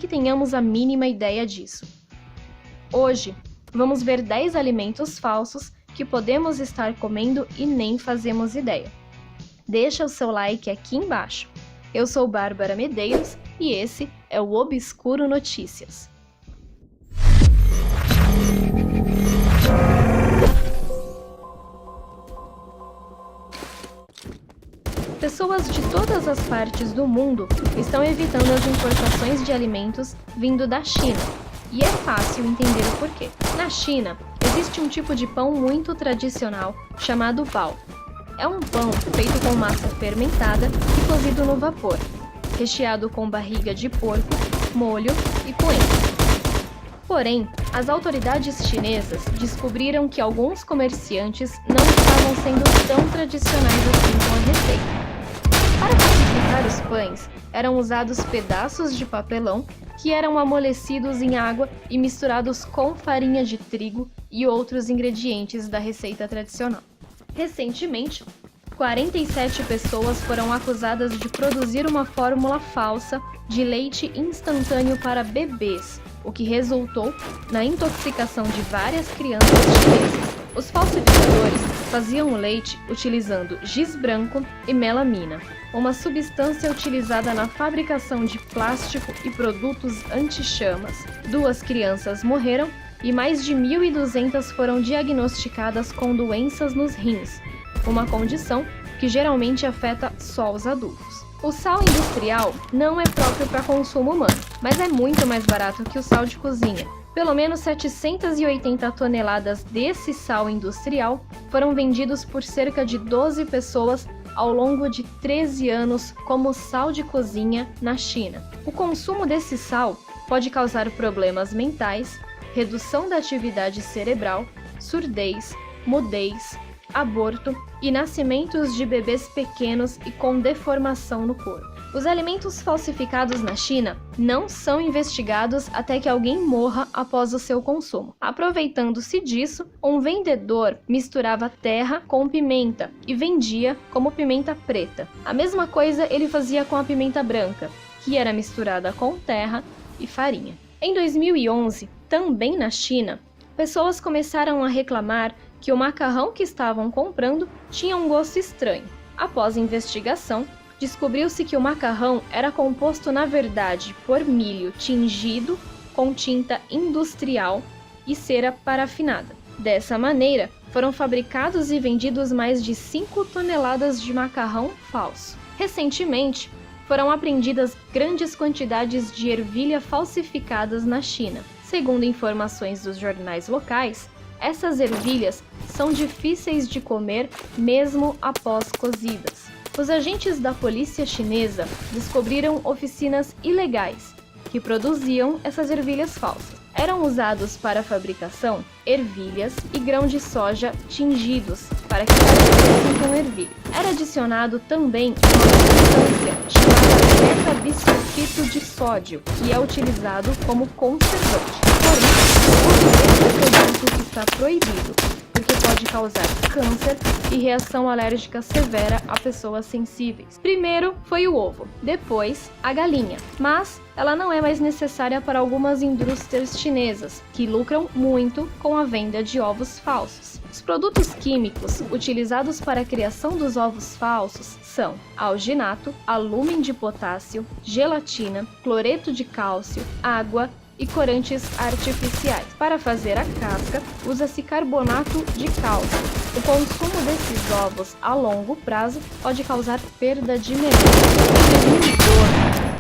que tenhamos a mínima ideia disso. Hoje, vamos ver 10 alimentos falsos que podemos estar comendo e nem fazemos ideia. Deixa o seu like aqui embaixo. Eu sou Bárbara Medeiros e esse é o Obscuro Notícias. Pessoas de todas as partes do mundo estão evitando as importações de alimentos vindo da China. E é fácil entender o porquê. Na China, existe um tipo de pão muito tradicional chamado bao. É um pão feito com massa fermentada e cozido no vapor, recheado com barriga de porco, molho e coentro. Porém, as autoridades chinesas descobriram que alguns comerciantes não estavam sendo tão tradicionais assim com a receita. Para classificar os pães, eram usados pedaços de papelão que eram amolecidos em água e misturados com farinha de trigo e outros ingredientes da receita tradicional. Recentemente, 47 pessoas foram acusadas de produzir uma fórmula falsa de leite instantâneo para bebês, o que resultou na intoxicação de várias crianças chinesas. Os falsificadores faziam o leite utilizando giz branco e melamina, uma substância utilizada na fabricação de plástico e produtos anti-chamas. 2 crianças morreram e mais de 1.200 foram diagnosticadas com doenças nos rins, uma condição que geralmente afeta só os adultos. O sal industrial não é próprio para consumo humano, mas é muito mais barato que o sal de cozinha. Pelo menos 780 toneladas desse sal industrial foram vendidos por cerca de 12 pessoas ao longo de 13 anos como sal de cozinha na China. O consumo desse sal pode causar problemas mentais, redução da atividade cerebral, surdez, mudez, aborto e nascimentos de bebês pequenos e com deformação no corpo. Os alimentos falsificados na China não são investigados até que alguém morra após o seu consumo. Aproveitando-se disso, um vendedor misturava terra com pimenta e vendia como pimenta preta. A mesma coisa ele fazia com a pimenta branca, que era misturada com terra e farinha. Em 2011, também na China, pessoas começaram a reclamar que o macarrão que estavam comprando tinha um gosto estranho. Após investigação, descobriu-se que o macarrão era composto, na verdade, por milho tingido com tinta industrial e cera parafinada. Dessa maneira, foram fabricados e vendidos mais de 5 toneladas de macarrão falso. Recentemente, foram apreendidas grandes quantidades de ervilha falsificadas na China. Segundo informações dos jornais locais, essas ervilhas são difíceis de comer mesmo após cozidas. Os agentes da polícia chinesa descobriram oficinas ilegais que produziam essas ervilhas falsas. Eram usados para a fabricação ervilhas e grão de soja tingidos para que parecessem com ervilha. Era adicionado também uma substância chamada beta-bissulfito de sódio, que é utilizado como conservante. Porém, o uso desse produto está proibido, porque pode causar câncer e reação alérgica severa a pessoas sensíveis. Primeiro foi o ovo, depois a galinha, mas ela não é mais necessária para algumas indústrias chinesas, que lucram muito com a venda de ovos falsos. Os produtos químicos utilizados para a criação dos ovos falsos são alginato, alúmen de potássio, gelatina, cloreto de cálcio, água e corantes artificiais. Para fazer a casca, usa-se carbonato de cálcio. O consumo desses ovos a longo prazo pode causar perda de memória. Em 2012,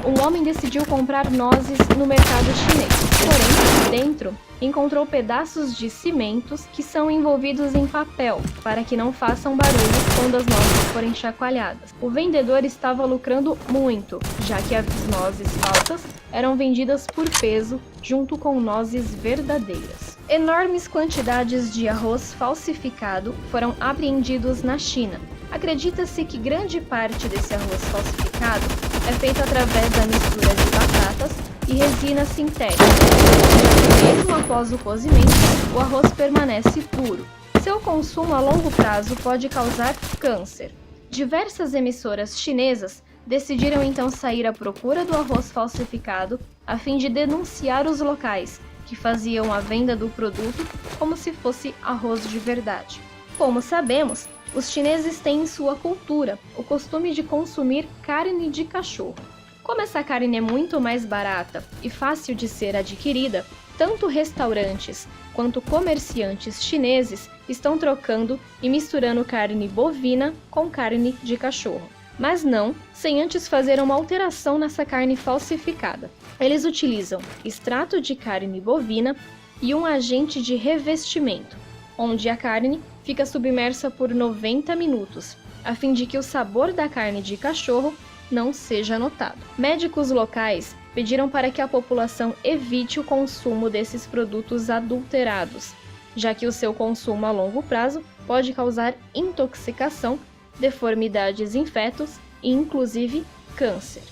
um homem decidiu comprar nozes no mercado chinês. Porém, dentro, encontrou pedaços de cimentos que são envolvidos em papel para que não façam barulho quando as nozes forem chacoalhadas. O vendedor estava lucrando muito, já que as nozes falsas eram vendidas por peso junto com nozes verdadeiras. Enormes quantidades de arroz falsificado foram apreendidos na China. Acredita-se que grande parte desse arroz falsificado é feito através da mistura de batatas e resina sintética, já que mesmo após o cozimento, o arroz permanece puro. Seu consumo a longo prazo pode causar câncer. Diversas emissoras chinesas decidiram então sair à procura do arroz falsificado a fim de denunciar os locais que faziam a venda do produto como se fosse arroz de verdade. Como sabemos, os chineses têm em sua cultura o costume de consumir carne de cachorro. Como essa carne é muito mais barata e fácil de ser adquirida, tanto restaurantes quanto comerciantes chineses estão trocando e misturando carne bovina com carne de cachorro. Mas não sem antes fazer uma alteração nessa carne falsificada. Eles utilizam extrato de carne bovina e um agente de revestimento, onde a carne fica submersa por 90 minutos, a fim de que o sabor da carne de cachorro não seja notado. Médicos locais pediram para que a população evite o consumo desses produtos adulterados, já que o seu consumo a longo prazo pode causar intoxicação, deformidades em fetos e inclusive câncer.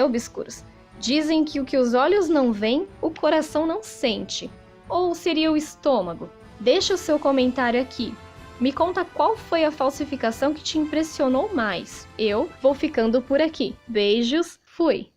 Obscuros, dizem que o que os olhos não veem, o coração não sente. Ou seria o estômago? Deixa o seu comentário aqui. Me conta qual foi a falsificação que te impressionou mais. Eu vou ficando por aqui. Beijos, fui!